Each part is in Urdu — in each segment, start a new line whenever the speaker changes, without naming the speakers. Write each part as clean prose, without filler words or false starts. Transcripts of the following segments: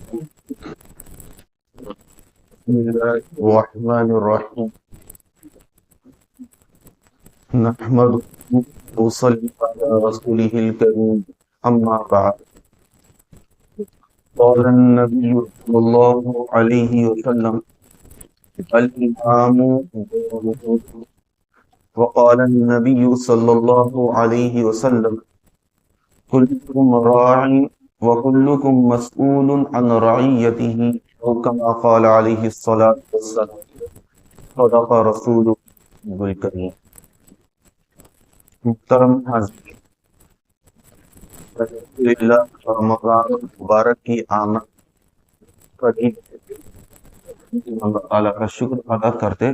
بسم الله الرحمن الرحيم نحمده ونصلي على رسوله الكريم أما بعد قال النبي صلى الله عليه وسلم الإمام وقال النبي صلى الله عليه وسلم كلكم راع وكلكم مسؤول عن رعيته أو كما قال عليه الصلاة والسلام صدق رسوله الكريم. محترم حاضرین، الحمدللہ رمضان مبارک کی آمد پر اللہ تعالیٰ کا شکر ادا کرتے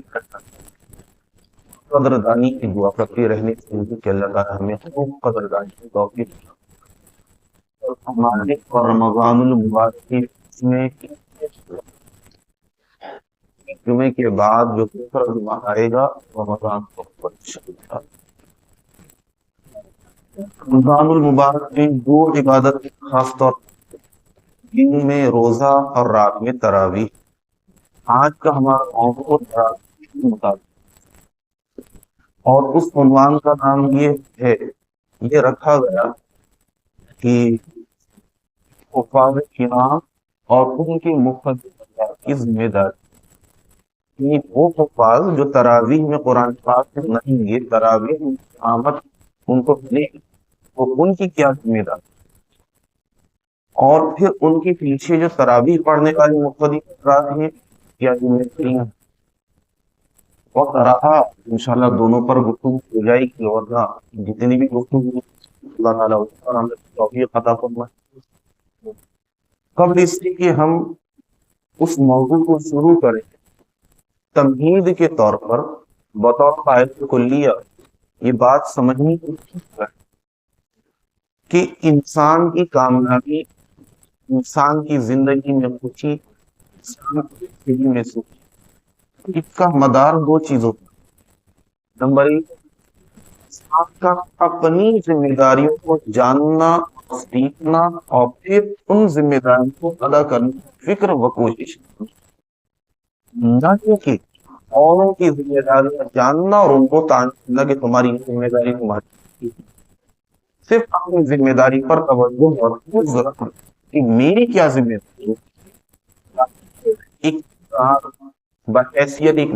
قدردانی کی دعا کرتے رہنے چاہیے کہ اللہ تعالیٰ ہمیں خوب قدردانی کی توفیق اور ہمارے رمضان المبارک میں جمعے کے بعد جو دوسرا جمعہ آئے گا رمضان کو رمضان المبارک میں دو عبادت خاص طور دن میں روزہ اور رات میں تراویح. آج کا ہمارا موضوع تراویح کے مطابق اور اس عنوان کا نام یہ رکھا گیا کہ حفاظ کرام اور ان کے مقدس کی ذمہ داری. وہ حفاظ جو تراویح میں قرآن پاک سے نہیں گے، تراویح میں آمد ان کو ملے، وہ ان کی کیا ذمہ داری، اور پھر ان کے پیچھے جو تراویح پڑھنے والے مقتدی افراد ہیں کیا ذمہ داری ہیں. وقت رہا انشاءاللہ دونوں پر گفتگو ہو جائے گی، اور جتنی بھی گفتگو اللہ تعالیٰ اس پر ہمیں توفیق عطا فرمائے. قبل اس لیے کہ ہم اس موضوع کو شروع کریں، تمہید کے طور پر بطور قاعدہ کلیہ یہ بات سمجھنی ہے کہ انسان کی کامیابی، انسان کی زندگی میں خوشی، انسان کی زندگی میں سکھ، اس کا مدار دو چیزوں پر. نمبر ایک، انسان کا اپنی ذمہ داریوں کو جاننا، سیکھنا، اور پھر ان ذمہ داریوں کو ادا کرنے کی فکر و کوشش، نہ کہ اوروں کی ذمہ داریاں جاننا اور ان کو تعلق کہ تمہاری ذمہ داری تمہاری، صرف اپنی ذمہ داری پر توجہ اور ضرورت کہ میری کیا ذمہ داری ہے. بحیثیت ایک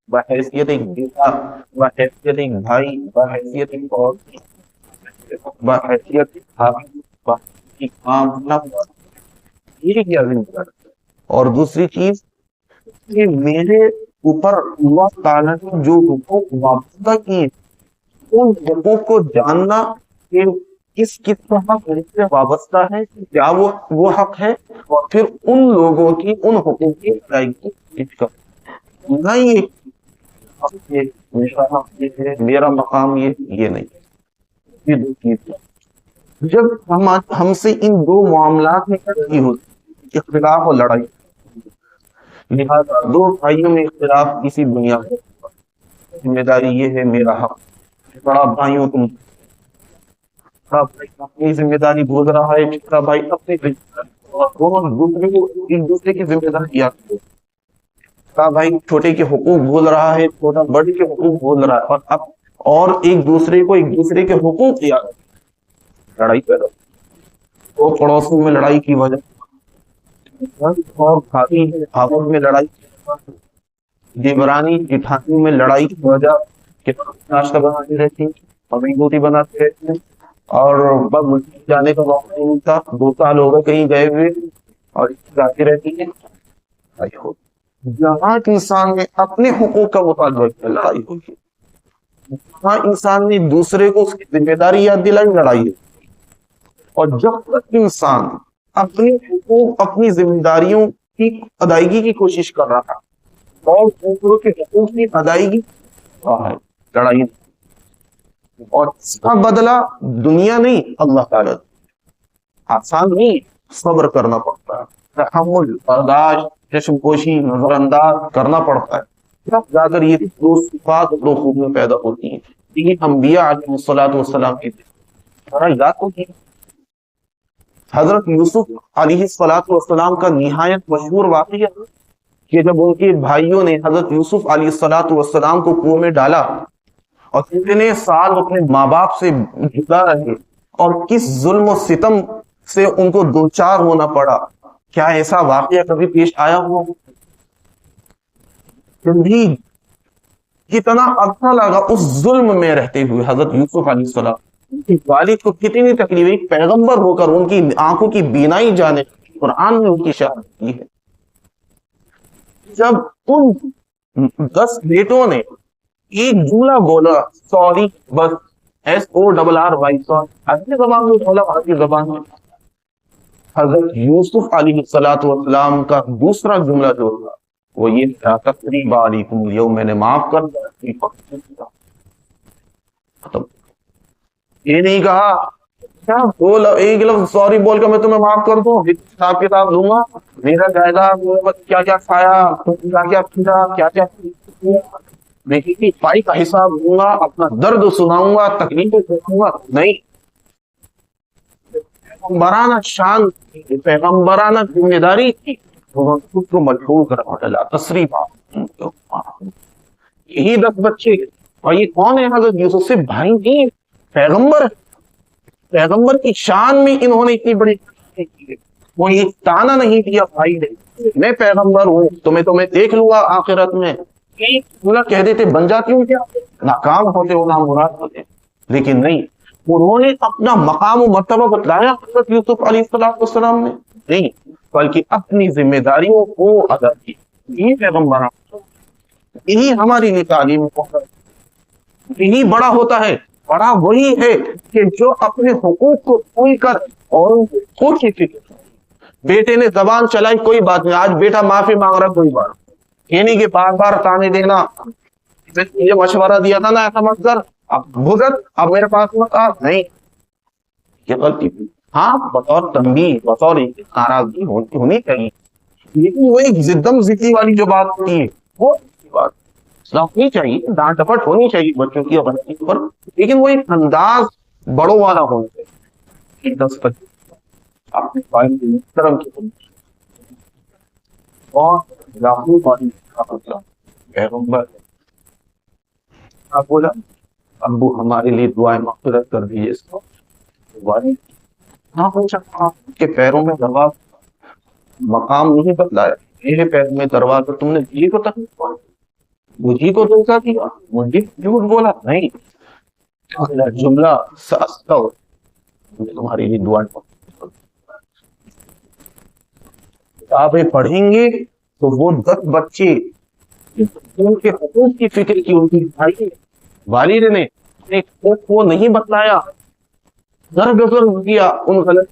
بحیثیت ایک بیٹا، بحیثیت ایک بھائی، بحیثیت ایک اور بحیثیت یہ کیا ذمہ داری. اور دوسری چیز کہ میرے اوپر اللہ تعالیٰ نے جو حقوق وابستہ کیے ان حقوق کو جاننا کہ کس طرح سے وابستہ ہے، کیا وہ حق ہے، اور پھر ان لوگوں کی ان حقوق کی ادائیگی نہ یہ میرا مقام یہ نہیں. یہ دو چیز جب ہم سے ان دو معاملات میں کی ہوتی اختلاف اور لڑائی، لہذا دو بھائیوں میں اختلاف کسی بنیاد پر، ذمہ داری یہ ہے میرا حق، بڑا بھائیوں تم بڑا بھائی اپنی ذمہ داری بھول رہا ہے، چھوٹا بھائی اپنی ذمہ داری، اور دونوں ایک دوسرے کی ذمہ داری یاد کرو. بڑا بھائی چھوٹے کے حقوق بھول رہا ہے، چھوٹا بڑے کے حقوق بھول رہا ہے، اور ایک دوسرے کے حقوق یاد، لڑائی پیدا. دو پڑوسوں میں لڑائی کی وجہ اور آپس میں لڑائی، دیورانی جٹھانی میں لڑائی کی وجہ کہ ناشتہ بناتے رہتی اور روٹی بناتے رہتے، اور جانے کا موقع نہیں ملتا، 2 سال ہو گئے کہیں گئے ہوئے، اور جاتی رہتی ہے. جہاں انسان نے اپنے حقوق کا مطالبہ کیا لڑائی ہوگی، جہاں انسان نے دوسرے کو اس کی ذمہ داری یاد دلائی لڑائی ہے. اور جب تک انسان اپنے حقوق، اپنی ذمہ داریوں کی ادائیگی کی کوشش کر رہا اور دوسروں کے حقوق کی ادائیگی لڑائی، اور اس کا بدلہ دنیا نہیں اللہ تعالیٰ. آسان نہیں، صبر کرنا پڑتا ہے، تحمل، برداشت، چشم پوشی، نظر انداز کرنا پڑتا ہے. تب جا کر یہ دو صفات، دو خوبیاں پیدا ہوتی ہیں. یہ انبیاء علیہ الصلوۃ والسلام کی ذرا یاد کو کی حضرت یوسف علیہ السلام کا نہایت مشہور واقعہ کہ جب ان کے بھائیوں نے حضرت یوسف علیہ السلام کو کنویں میں ڈالا اور کتنے سال اپنے ماں باپ سے جدا رہے اور کس ظلم و ستم سے ان کو دوچار ہونا پڑا، کیا ایسا واقعہ کبھی پیش آیا ہوا؟ بھی کتنا عرصہ لگا اس ظلم میں رہتے ہوئے حضرت یوسف علیہ السلام والد کو کتنی تکلیف، پیغمبر ہو کر ان کی آنکھوں کی بینائی جانے قرآن میں ان کی شہادت کی ہے۔ جب ان 10 بیٹوں نے ایک جملہ بولا، سوری، بس SORRY، اپنی زبان میں بولا، عربی زبان میں، حضرت یوسف علیہ السلام کا دوسرا جملہ جو تھا وہ یہ تھا، تقریبا علیکم اليوم، میں نے معاف کر دیا۔ ختم۔ یہ نہیں کہا کیا بول ایک لفظ سوری بول کر میں تمہیں معاف کر دوں، حساب کتاب لوں گا، میرا جائیداد کیا کیا کھایا، کیا کیا پھرا، کیا کیا دیکھیے پائی کا حساب لوں گا، اپنا درد سناؤں گا، تکلیفیں سناؤں گا، نہیں۔ پیغمبرانہ شان، پیغمبرانہ ذمہ داری تھی، خود کو مجبور کرا ڈالا، تصریف۔ یہی 10 بچے، اور یہ کون ہے؟ حضرت یوسف سے بھائی نہیں، پیغمبر۔ پیغمبر کی شان میں انہوں نے اتنی بڑی وہ یہ تانا نہیں دیا بھائی نے، میں پیغمبر ہوں، تمہیں دیکھ لوں گا آخرت میں، کہہ دیتے بن جاتی ہوں، کیا ناکام ہوتے ہو، نامراد ہوتے، لیکن نہیں، انہوں نے اپنا مقام و مرتبہ بتلایا حضرت یوسف علیہ السلام نے، نہیں بلکہ اپنی ذمہ داریوں کو ادا کی۔ یہ پیغمبر، یہی ہماری لیے تعلیم، یہی بڑا ہوتا ہے۔ بڑا وہی ہے کہ جو اپنے حقوق کو پوری کر اور خود کی فکر۔ بیٹے نے زبان چلائی، کوئی بات نہیں، آج بیٹا معافی مانگ رہا، کوئی بات یہ نہیں کہ بار بار تانے دینا، یہ مشورہ دیا تھا نا ایسا مت کر، اب بھگت، اب میرے پاس مت آ، نہیں، یہ غلطی تھی۔ ہاں بطور تنبیہ، بطور ناراضگی ہونی چاہیے، لیکن وہ ایک زدم زدی والی جو بات ہوتی ہے وہ بات نہیں چاہیے، ڈانٹ ڈپٹ ہونی چاہیے بچوں کی پر، لیکن وہ ایک انداز بڑوں والا ہونا چاہیے۔ 10 بچے اپنے محترم کی اور پیغمبر بولا، ابو ہمارے لیے دعائیں مغفرت کر دیجیے اس کو۔ ہاں کے پیروں میں دروازہ مقام نہیں بدلایا، میرے پیر میں دروازہ، تم نے جی کو تکلیف پہنچی، مجھے کو دھوکا دیا، مجھے جھوٹ بولا، نہیں، جملہ تمہارے لیے دعائیں کتابیں پڑھیں گے تو وہ 10 بچے ان کے حقوق کی فکر کی، ان کی بھائی والد نے ایک حقوق کو نہیں بتلایا، درگزر کیا ان غلط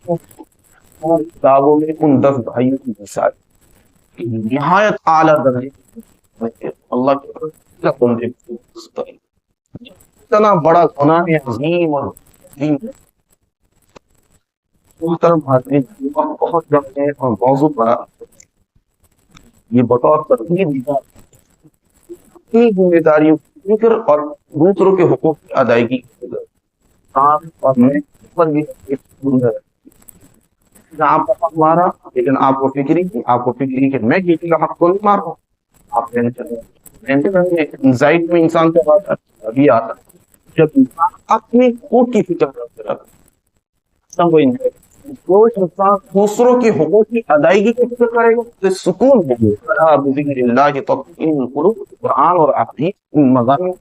کتابوں میں ان 10 بھائیوں کی مثال نہایت اعلیٰ درجے۔ اللہ کے اتنا بڑا گناہ عظیم اور عظیم بہت بڑے اور موضوع بڑا، یہ بطور ترتیب اپنی ذمہ داریوں کی فکر اور دوسروں کے حقوق کی ادائیگی آپ اور میں پر بھی آپ کا حق مارا، لیکن آپ کو فکری کی، آپ کو فکری کہ میں کسی کا حق کو نہیں مار رہا ہوں، آپ کہنے چاہیے انزائٹ میں انسان کے پاس ابھی آتا جب انسان اپنی خود کی فکر کرتے رہتا، وہ انسان دوسروں کے حقوق کی ادائیگی کی فکر کرے گا تو سکون ہوگا۔ بذکر اللہ تطمئن القلوب، قرآن اور احادیث ان مضامین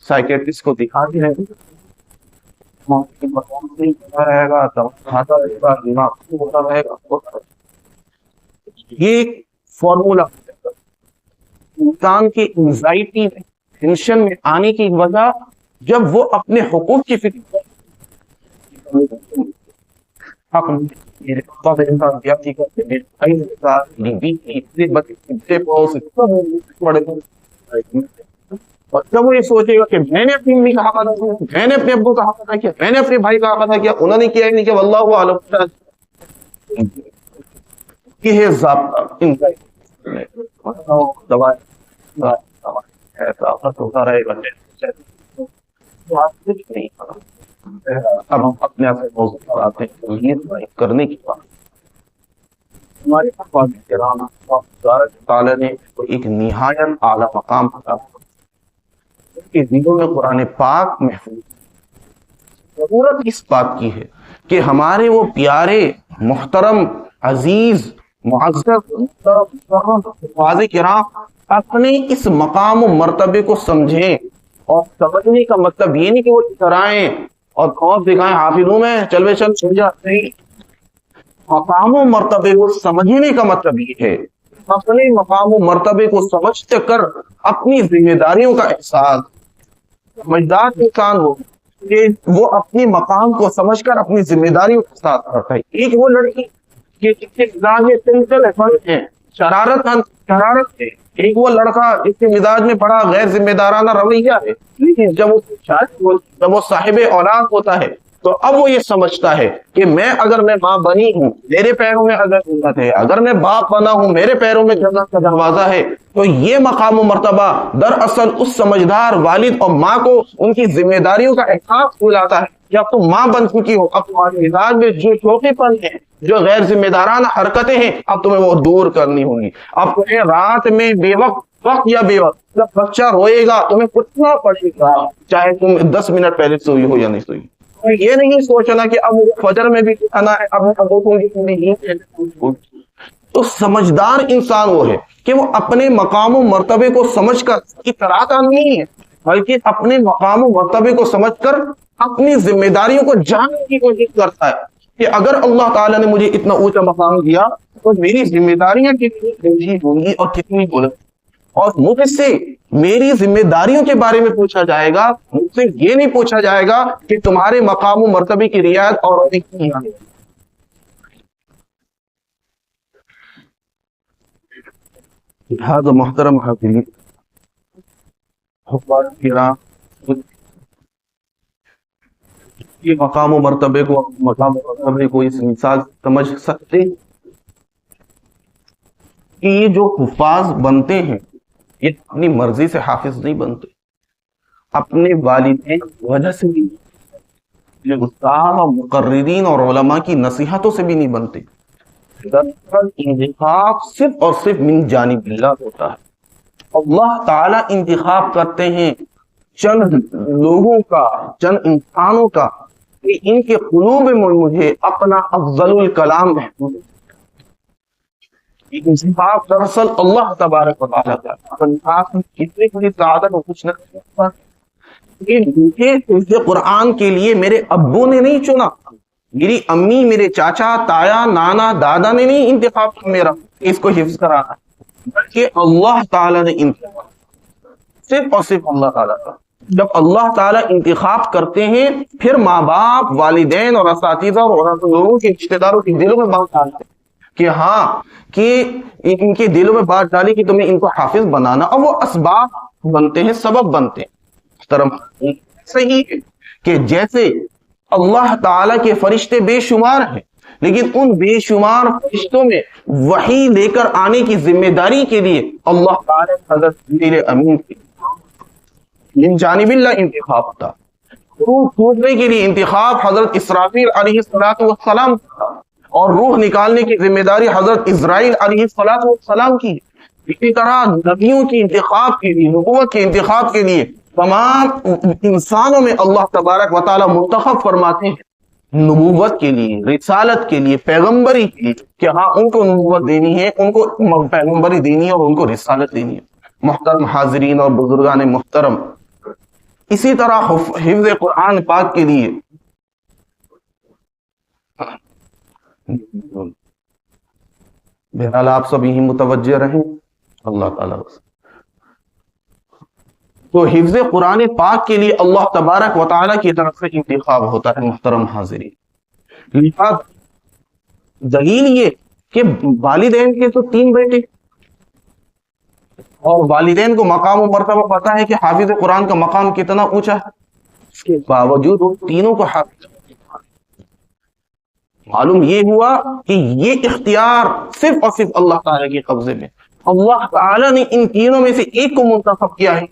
سائیکیٹرسٹ کو دکھاتی رہے گا، کھاتا رہے گا، دماغ ہوتا رہے گا۔ یہ ایک فارمولا انسان کی انزائٹی میں، ٹینشن میں آنے کی وجہ جب وہ اپنے حقوق کی فکر جب وہ یہ سوچے گا کہ میں نے اپنی امی کا حق ادا کیا، میں نے اپنے ابو کا حق ادا کیا، میں نے اپنے بھائی کا حق ادا کیا، انہوں نے کیا نہیں کہ واللہ اعلم، یہ ہے ضابطہ ایسا ہوتا رہے گا۔ کچھ نہیں کرا۔ اب ہم اپنے آپ سے موضوع پر آتے ہیں، تمہید کرنے کی بات۔ ہمارے افراد کرام اللہ تعالیٰ نے ایک نہایت اعلیٰ مقام عطا کیا، ان کے دلوں میں قرآن پاک محفوظ۔ ضرورت اس بات کی ہے کہ ہمارے وہ پیارے محترم عزیز معزز حفاظ کرام اپنے اس مقام و مرتبے کو سمجھیں، اور سمجھنے کا مطلب یہ نہیں کہ وہ اترائیں اور خوف دکھائیں حافظوں میں چل بے چل سمجھا نہیں۔ مقام و مرتبے کو سمجھنے کا مطلب یہ ہے اپنے مقام و مرتبے کو سمجھتے کر اپنی ذمہ داریوں کا احساس، سمجھدار انسان ہو کہ وہ اپنی مقام کو سمجھ کر اپنی ذمہ داریوں کا احساس کرتا ہے۔ ایک وہ لڑکی کہ جس کے مزاج میں چنچل ہے، شرارت ہے، ایک وہ لڑکا جس کے مزاج میں بڑا غیر ذمہ دارانہ رویہ ہے، لیکن جب وہ صاحب اولاد ہوتا ہے تو اب وہ یہ سمجھتا ہے کہ اگر میں ماں بنی ہوں میرے پیروں میں اگر جنت ہے، اگر میں باپ بنا ہوں میرے پیروں میں جنت کا دروازہ ہے۔ تو یہ مقام و مرتبہ دراصل اس سمجھدار والد اور ماں کو ان کی ذمہ داریوں کا احساس دلاتا ہے کہ اب تم ماں بن چکی ہو، اب تمہارے مزاج میں جو شوخی پن ہے، جو غیر ذمہ دارانہ حرکتیں ہیں، اب تمہیں وہ دور کرنی ہوگی۔ اب تمہیں رات میں بے وقت یا بے وقت جب بچہ روئے گا تمہیں اٹھنا پڑے گا، چاہے تم 10 منٹ پہلے سوئی ہو یا نہیں سوئی۔ یہ نہیں سوچنا کہ اب فجر میں بھی اٹھنا ہے، اب تو سمجھدار انسان وہ ہے کہ وہ اپنے مقام و مرتبے کو سمجھ کر اطاعت نہیں ہے، بلکہ اپنے مقام و مرتبے کو سمجھ کر اپنی ذمہ داریوں کو جاننے کی کوشش کرتا ہے کہ اگر اللہ تعالیٰ نے مجھے اتنا اونچا مقام دیا تو میری ذمہ داریاں کتنی ہوں گی اور کتنی بلند، اور مجھ سے میری ذمہ داریوں کے بارے میں پوچھا جائے گا، مجھ سے یہ نہیں پوچھا جائے گا کہ تمہارے مقام و مرتبے کی رعایت اور لہذا محترم حاضرین، حفاظ کرام، یہ مقام و مرتبے کو اس مثال سمجھ سکتے کہ یہ جو حفاظ بنتے ہیں یہ اپنی مرضی سے حافظ نہیں بنتے، اپنے والدین کی وجہ سے بھی، یہ استاد اور مقررین اور علماء کی نصیحتوں سے بھی نہیں بنتے۔ دراصل انتخاب صرف اور صرف من جانب اللہ ہوتا ہے۔ اللہ تعالی انتخاب کرتے ہیں چند لوگوں کا، چند انسانوں کا، کہ ان کے قلوب میں مجھے اپنا افضل الکلام محفوظ ہے۔ انتخاب دراصل اللہ تبارک و تعالیٰ کا انتخاب کتنی بڑی سعادت اور کچھ نہ مجھے حفظ قرآن کے لیے میرے ابو نے نہیں چنا، میری امی، میرے چاچا، تایا، نانا، دادا نے نہیں انتخاب کیا میرا اس کو حفظ کرانا، بلکہ اللہ تعالیٰ نے انتخاب، صرف اور صرف اللہ تعالیٰ کا۔ جب اللہ تعالیٰ انتخاب کرتے ہیں پھر ماں باپ، والدین اور اساتذہ اور لوگوں کے رشتے داروں کے دلوں میں بات ڈالتے ہیں کہ ہاں، کہ ان کے دلوں میں بات ڈالی کہ تمہیں ان کو حافظ بنانا، اور وہ اسباب بنتے ہیں، سبب بنتے ہیں۔ صحیح ہے کہ جیسے اللہ تعالیٰ کے فرشتے بے شمار ہیں، لیکن ان بے شمار فرشتوں میں وحی لے کر آنے کی ذمہ داری کے لیے اللہ تعالیٰ حضرت جبریل امین کی من جانب اللہ انتخاب تھا۔ روح پھونکنے کے لیے انتخاب حضرت اسرافیل علیہ السلام تھا، اور روح نکالنے کی ذمہ داری حضرت اسرائیل علیہ السلام کی۔ اسی طرح نبیوں کی انتخاب کے لیے، نبوت کے انتخاب کے لیے تمام انسانوں میں اللہ تبارک و تعالیٰ منتخب فرماتے ہیں نبوت کے لیے، رسالت کے لیے، پیغمبری کے لیے، کہ ہاں ان کو نبوت دینی ہے، ان کو پیغمبری دینی ہے اور ان کو رسالت دینی ہے۔ محترم حاضرین اور بزرگان محترم، اسی طرح حفظ قرآن پاک کے لیے بہرحال آپ سب یہی متوجہ رہیں، اللہ تعالیٰ۔ تو حفظ قرآن پاک کے لیے اللہ تبارک و تعالیٰ کی طرف سے انتخاب ہوتا ہے۔ محترم حاضرین، لہذا دلیل یہ کہ والدین کے تو 3 بیٹے، اور والدین کو مقام و مرتبہ پتا ہے کہ حافظ قرآن کا مقام کتنا اونچا ہے، اس کے باوجود وہ تینوں کو حافظ، معلوم یہ ہوا کہ یہ اختیار صرف اور صرف اللہ تعالیٰ کے قبضے میں۔ اللہ تعالیٰ نے ان تینوں میں سے ایک کو منتخب کیا ہے،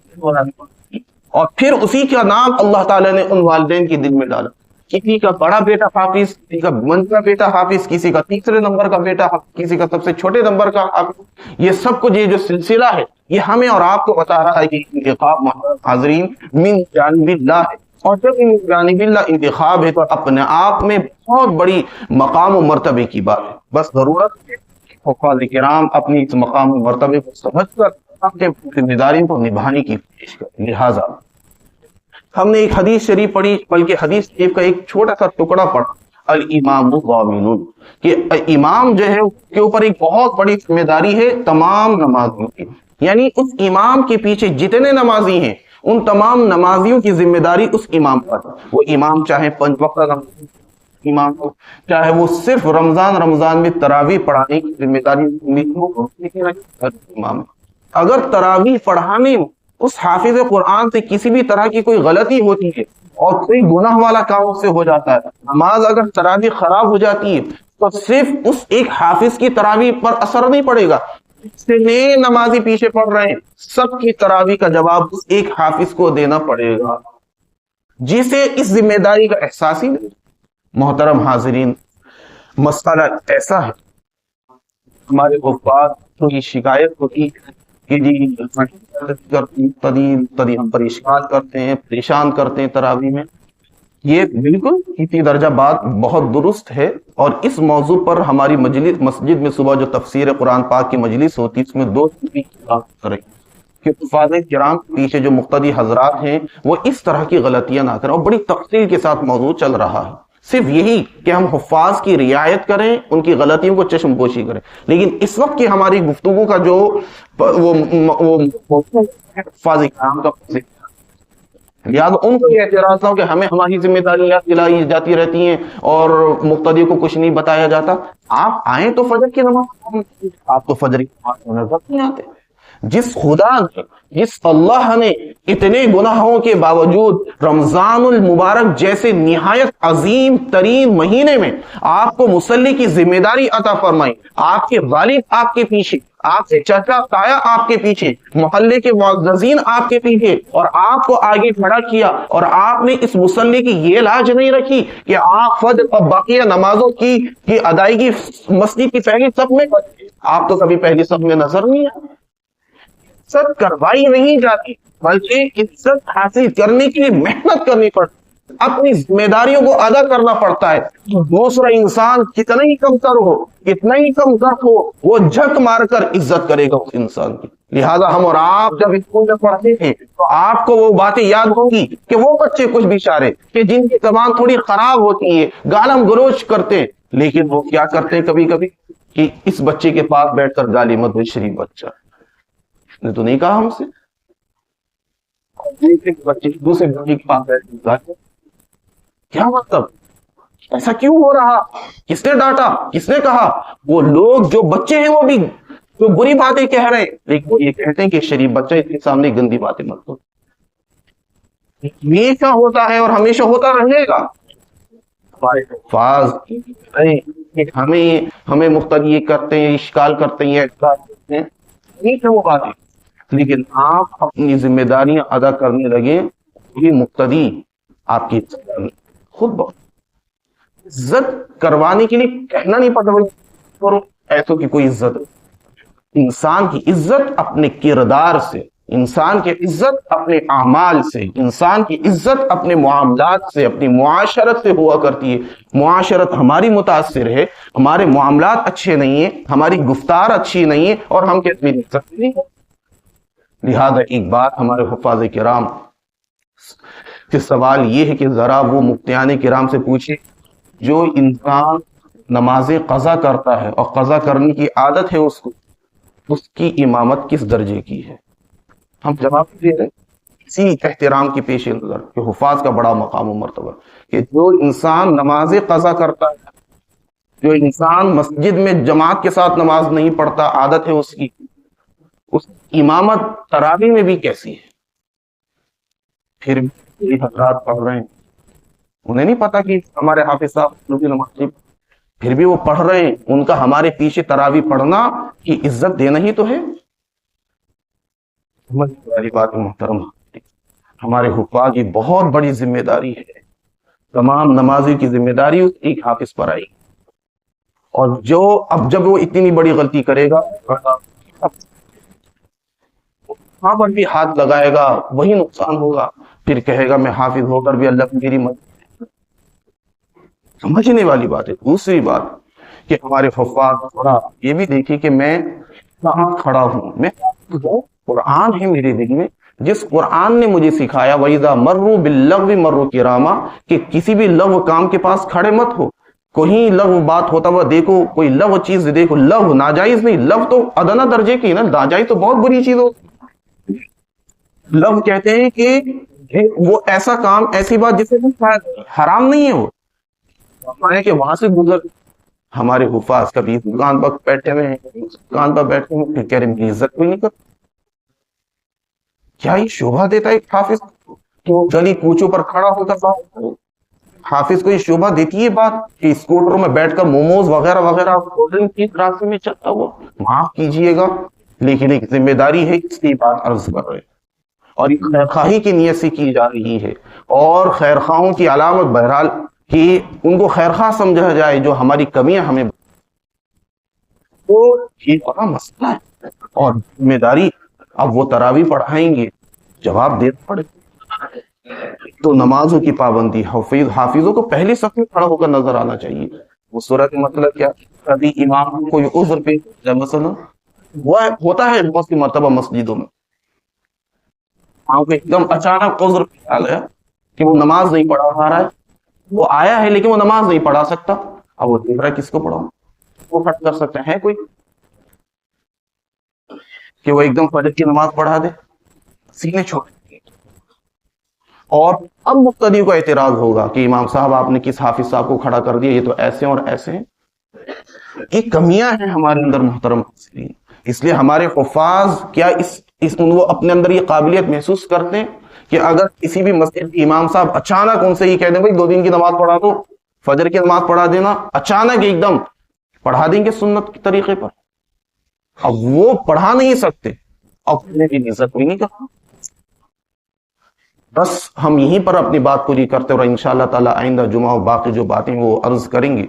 اور پھر اسی کا نام اللہ تعالیٰ نے ان والدین کے دل میں ڈالا. کسی کا بڑا بیٹا حافظ، کسی کا منزلہ بیٹا حافظ، کسی کا تیسرے نمبر کا بیٹا حافظ، کسی کا سب سے چھوٹے نمبر کا حافظ. یہ سب کچھ یہ جو سلسلہ ہے یہ ہمیں اور آپ کو بتا رہا ہے کہ انتخاب حاضرین من جانب اللہ ہے. اور جب من جانب اللہ انتخاب ہے تو اپنے آپ میں بہت بڑی مقام و مرتبے کی بات ہے. بس ضرورت ہے حفاظ کرام اپنی اس مقام و مرتبے کو سمجھ کر اپنے ذمہ داریوں کو نبھانے کی کوشش کریں. لہٰذا ہم نے ایک حدیث شریف پڑھی، بلکہ حدیث شریف کا ایک چھوٹا سا ٹکڑا پڑھا، الامام ضامن، کہ امام جو ہے اس کے اوپر ایک بہت بڑی ذمہ داری ہے تمام نمازیوں کی. یعنی اس امام کے پیچھے جتنے نمازی ہیں ان تمام نمازیوں کی ذمہ داری اس امام پر. وہ امام چاہے 5 وقت نماز امام ہو، چاہے وہ صرف رمضان میں تراویح پڑھانے کی ذمہ داری امام. اگر تراویح پڑھانے میں اس حافظ قرآن سے کسی بھی طرح کی کوئی غلطی ہوتی ہے اور کوئی گناہ والا کام اس سے ہو جاتا ہے، نماز اگر تراویح خراب ہو جاتی ہے تو صرف اس ایک حافظ کی تراویح پر اثر نہیں پڑے گا. جتنے نمازی پیچھے پڑھ رہے ہیں سب کی تراویح کا جواب اس ایک حافظ کو دینا پڑے گا، جسے اس ذمہ داری کا احساس ہی نہیں. محترم حاضرین، مسئلہ ایسا ہے، ہمارے حفاظ کی شکایت ہوتی کہ جی ہم پر اشکال کرتے ہیں، پریشان کرتے ہیں تراویح میں. یہ بالکل اسی درجہ بات بہت درست ہے، اور اس موضوع پر ہماری مسجد میں صبح جو تفسیر قرآن پاک کی مجلس ہوتی ہے اس میں 2 چیزیں بات کریں کہ حفاظ کرام پیچھے جو مقتدی حضرات ہیں وہ اس طرح کی غلطیاں نہ کریں. اور بڑی تفصیل کے ساتھ موضوع چل رہا ہے، صرف یہی کہ ہم حفاظ کی رعایت کریں، ان کی غلطیوں کو چشم پوشی کریں. لیکن اس وقت کی ہماری گفتگو کا جو حفاظ کرام کا لہٰذا ان کو یہ اعتراض تھا کہ ہمیں ہماری ذمہ داری یاد دلائی جاتی رہتی ہیں اور مقتدی کو کچھ نہیں بتایا جاتا. آپ آئیں تو فجر کی نماز، آپ تو فجر کی نماز نظر نہیں آتے. جس خدا نے، جس اللہ نے اتنے گناہوں کے باوجود رمضان المبارک جیسے نہایت عظیم ترین مہینے میں آپ کو مصلی کی ذمہ داری عطا فرمائی، آپ کے والد آپ کے پیچھے، آپ کے چچا تایا آپ کے پیچھے، محلے کے معززین آپ کے پیچھے، اور آپ کو آگے کھڑا کیا، اور آپ نے اس مصلی کی یہ لاج نہیں رکھی کہ آپ فجر اور باقیہ نمازوں کی ادائیگی مسجد کی پہلی صف میں، آپ تو کبھی پہلی صف میں نظر نہیں آئے. عزت کروائی نہیں جاتی بلکہ عزت حاصل کرنے کے لیے محنت کرنی پڑتی، اپنی ذمہ داریوں کو ادا کرنا پڑتا ہے. دوسرا انسان کتنا ہی کمتر ہو، کتنا ہی کمزور ہو، وہ جھک مار کر عزت کرے گا اس انسان کی. لہٰذا ہم اور آپ جب اسکول میں پڑھتے ہیں تو آپ کو وہ باتیں یاد ہوں گی کہ وہ بچے کچھ بیچارے کہ جن کی زبان تھوڑی خراب ہوتی ہے، گالم گلوچ کرتے ہیں، لیکن وہ کیا کرتے ہیں کبھی کبھی کہ اس بچے کے پاس بیٹھ کر گالی مت دے، شریف بچہ نے تو نہیں کہا ہم سے. بچے دوسرے بچے کے پاس بیٹھ کر کیا مطلب، ایسا کیوں ہو رہا، کس نے ڈانٹا، کس نے کہا. وہ لوگ جو بچے ہیں وہ بھی جو بری باتیں کہہ رہے ہیں، لیکن وہ یہ کہتے ہیں کہ شریف بچہ اس کے سامنے گندی باتیں مت کرو. ہمیشہ ہوتا ہے اور ہمیشہ ہوتا رہے گا. ہمیں مختلف کرتے ہیں، اشکال کرتے ہیں، وہ بات ہے، لیکن آپ اپنی ذمہ داریاں ادا کرنے لگے، یہ مقتدی آپ کی خود بہت عزت کروانے کے لیے کہنا نہیں پڑتا ایسوں کی کوئی عزت. انسان کی عزت اپنے کردار سے، انسان کی عزت اپنے اعمال سے، انسان کی عزت اپنے معاملات سے، اپنی معاشرت سے ہوا کرتی ہے. معاشرت ہماری متاثر ہے، ہمارے معاملات اچھے نہیں ہیں، ہماری گفتار اچھی نہیں ہے، اور ہم کہتے ہیں. لہذا ایک بات ہمارے حفاظ کرام سے سوال یہ ہے کہ ذرا وہ مفتیان کرام سے پوچھے، جو انسان نمازیں قضا کرتا ہے اور قضا کرنے کی عادت ہے اس کو، اس کی امامت کس درجے کی ہے؟ ہم جواب دے رہے اسی احترام کی پیش نظر کہ حفاظ کا بڑا مقام و مرتبہ، کہ جو انسان نماز قضا کرتا ہے، جو انسان مسجد میں جماعت کے ساتھ نماز نہیں پڑھتا، عادت ہے اس کی، اس امامت تراویح میں بھی کیسی ہے؟ پھر بھی حضرات پڑھ رہے ہیں، انہیں نہیں پتا کہ ہمارے حافظ صاحب نماز، پھر بھی وہ پڑھ رہے ہیں. ان کا ہمارے پیچھے تراویح پڑھنا کی عزت دینا ہی تو ہے. بات محترم، ہمارے حفاظ کی بہت بڑی ذمہ داری ہے. تمام نمازی کی ذمہ داری اس ایک حافظ پر آئی. اور جب وہ اتنی بڑی غلطی کرے گا وہاں پر بھی ہاتھ لگائے گا وہی نقصان ہوگا. پھر کہے گا میں حافظ ہو کر بھی اللہ کی میری مدد. سمجھنے والی بات ہے. دوسری بات کہ ہمارے حفاظ تھوڑا یہ بھی دیکھیے کہ میں کہاں کھڑا ہوں. میں قرآن ہے میرے دل میں. جس قرآن نے مجھے سکھایا وَإِذَا مَرُّوا بِاللَّغْوِ مَرُّوا كِرَامًا کہ کسی بھی لغو کام کے پاس کھڑے مت ہو. کوئی لغو بات ہوتا ہوا دیکھو, کوئی لغو چیز دیکھو. لغو ناجائز نہیں, لغو تو ادنا درجے کی نا, ناجائز تو بہت بری چیز ہو. لغو کہتے ہیں کہ وہ ایسا کام ایسی بات جسے حرام نہیں ہے. وہ کہ وہاں سے گزر. ہمارے حفاظ کبھی دکان پر بیٹھے ہوئے ہیں, دکان پر بیٹھے ہوئے کہہ رہے میری عزت کوئی نہیں کرتا. کیا یہ شوبہ دیتا ہے ایک حافظ گلی کوچوں پر کھڑا ہو کر؟ حافظ کو یہ شوبہ دیتی ہے بات کہ اسکوٹروں میں بیٹھ کر موموز وغیرہ وغیرہ راستے میں چلتا ہوا. معاف کیجئے گا لیکن ایک ذمہ داری ہے, اس کی بات عرض کر رہے ہیں. اور یہ خیرخواہی کی نیت سے کی جا رہی ہے. اور خیرخواہوں کی علامت بہرحال کہ ان کو خیرخواہ سمجھا جائے جو ہماری کمیاں ہمیں, تو یہ بڑا مسئلہ ہے. اور ذمہ داری اب وہ تراویح پڑھائیں گے, جواب دینا پڑے. تو نمازوں کی پابندی, حافظوں کو پہلی صف میں کھڑا ہو کر نظر آنا چاہیے. اس صورت میں مطلب کیا, کبھی امام کو عذر پہ مثلا وہ ہوتا ہے بہت سی مرتبہ مسجدوں میں ایک دم اچانک عذر پہ آ گیا کہ وہ نماز نہیں پڑھا رہا ہے. وہ آیا ہے لیکن وہ نماز نہیں پڑھا سکتا. اب وہ دیکھ رہا ہے کس کو پڑھاؤں. وہ کٹ کر سکتے ہیں کوئی کہ وہ ایک دم فجر کی نماز پڑھا دے, سینے چھوڑ. اور اب مقتدی کو اعتراض ہوگا کہ امام صاحب آپ نے کس حافظ صاحب کو کھڑا کر دیا, یہ تو ایسے اور ایسے ہیں. یہ کمیاں ہیں ہمارے اندر محترم. اس لیے ہمارے حفاظ کیا وہ اپنے اندر یہ قابلیت محسوس کرتے ہیں کہ اگر کسی بھی مسجد کے امام صاحب اچانک ان سے یہ کہہ دیں بھائی 2 دن کی نماز پڑھا دو, فجر کی نماز پڑھا دینا, اچانک ایک دم پڑھا دیں گے سنت کے طریقے پر. اب وہ پڑھا نہیں سکتے, اپنے بھی عزت بھی نہیں کرتا. بس ہم یہیں پر اپنی بات پوری کرتے اور انشاءاللہ تعالی آئندہ جمعہ باقی جو باتیں وہ عرض کریں گے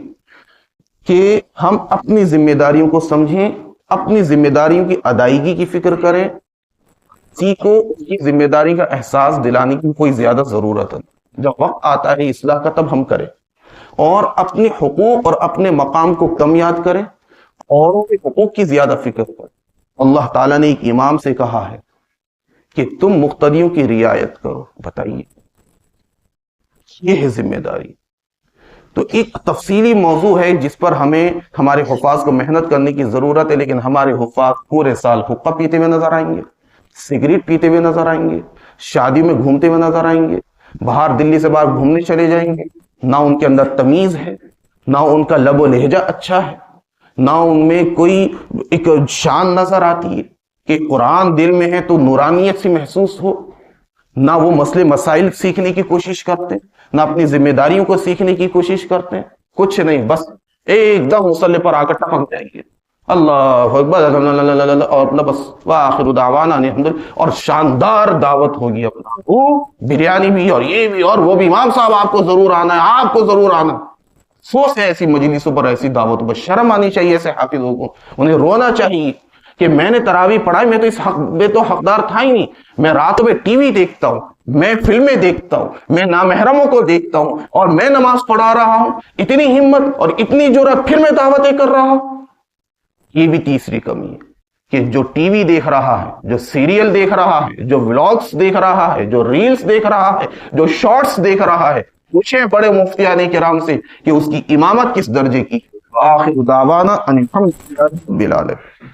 کہ ہم اپنی ذمہ داریوں کو سمجھیں, اپنی ذمہ داریوں کی ادائیگی کی فکر کریں. کسی کو اس کی ذمہ داری کا احساس دلانے کی کوئی زیادہ ضرورت ہے. جب وقت آتا ہے اصلاح کا تب ہم کریں, اور اپنے حقوق اور اپنے مقام کو کم یاد کریں, اوروں کے حقوق کی زیادہ فکر کریں. اللہ تعالیٰ نے ایک امام سے کہا ہے کہ تم مقتدیوں کی رعایت کرو. بتائیے, یہ ہے ذمہ داری. تو ایک تفصیلی موضوع ہے جس پر ہمیں ہمارے حفاظ کو محنت کرنے کی ضرورت ہے. لیکن ہمارے حفاظ پورے سال حقہ پیتے ہوئے نظر آئیں گے, سگریٹ پیتے ہوئے نظر آئیں گے, شادی میں گھومتے ہوئے نظر آئیں گے, باہر دلی سے باہر گھومنے چلے جائیں گے. نہ ان کے اندر تمیز ہے, نہ ان کا لب و لہجہ اچھا ہے, نہ ان میں کوئی ایک شان نظر آتی ہے کہ قرآن دل میں ہے تو نورانیت سے محسوس ہو. نہ وہ مسئلے مسائل سیکھنے کی کوشش کرتے, نہ اپنی ذمہ داریوں کو سیکھنے کی کوشش کرتے ہیں. کچھ نہیں, بس ایک دم مصلی پر آ کر ٹپک جائیں گے, اللہ اکبر اور بس وآخر دعوانا اور شاندار دعوت ہوگی اپنا, وہ بریانی بھی اور یہ بھی اور وہ بھی. امام صاحب آپ کو ضرور آنا ہے, آپ کو ضرور آنا. افسوس ہے ایسی مجلسوں پر, ایسی دعوتوں پر. شرم آنی چاہیے ایسے حافظوں کو, انہیں رونا چاہیے کہ میں نے تراویح پڑھائی, میں تو اس حق میں تو حقدار تھا ہی نہیں. میں راتوں میں ٹی وی دیکھتا ہوں, میں فلمیں دیکھتا ہوں, میں نامحرموں کو دیکھتا ہوں, اور میں نماز پڑھا رہا ہوں. اتنی ہمت اور اتنی جرأت, پھر میں دعوتیں کر رہا ہوں. یہ بھی تیسری کمی ہے کہ جو ٹی وی دیکھ رہا ہے, جو سیریل دیکھ رہا ہے, جو ولاگز دیکھ رہا ہے, جو ریلز دیکھ رہا ہے, جو شارٹس دیکھ رہا ہے, پوچھیں بڑے مفتیان کرام سے کہ اس کی امامت کس درجے کی. آخر دعوانا ان الحمد للہ رب العالمین.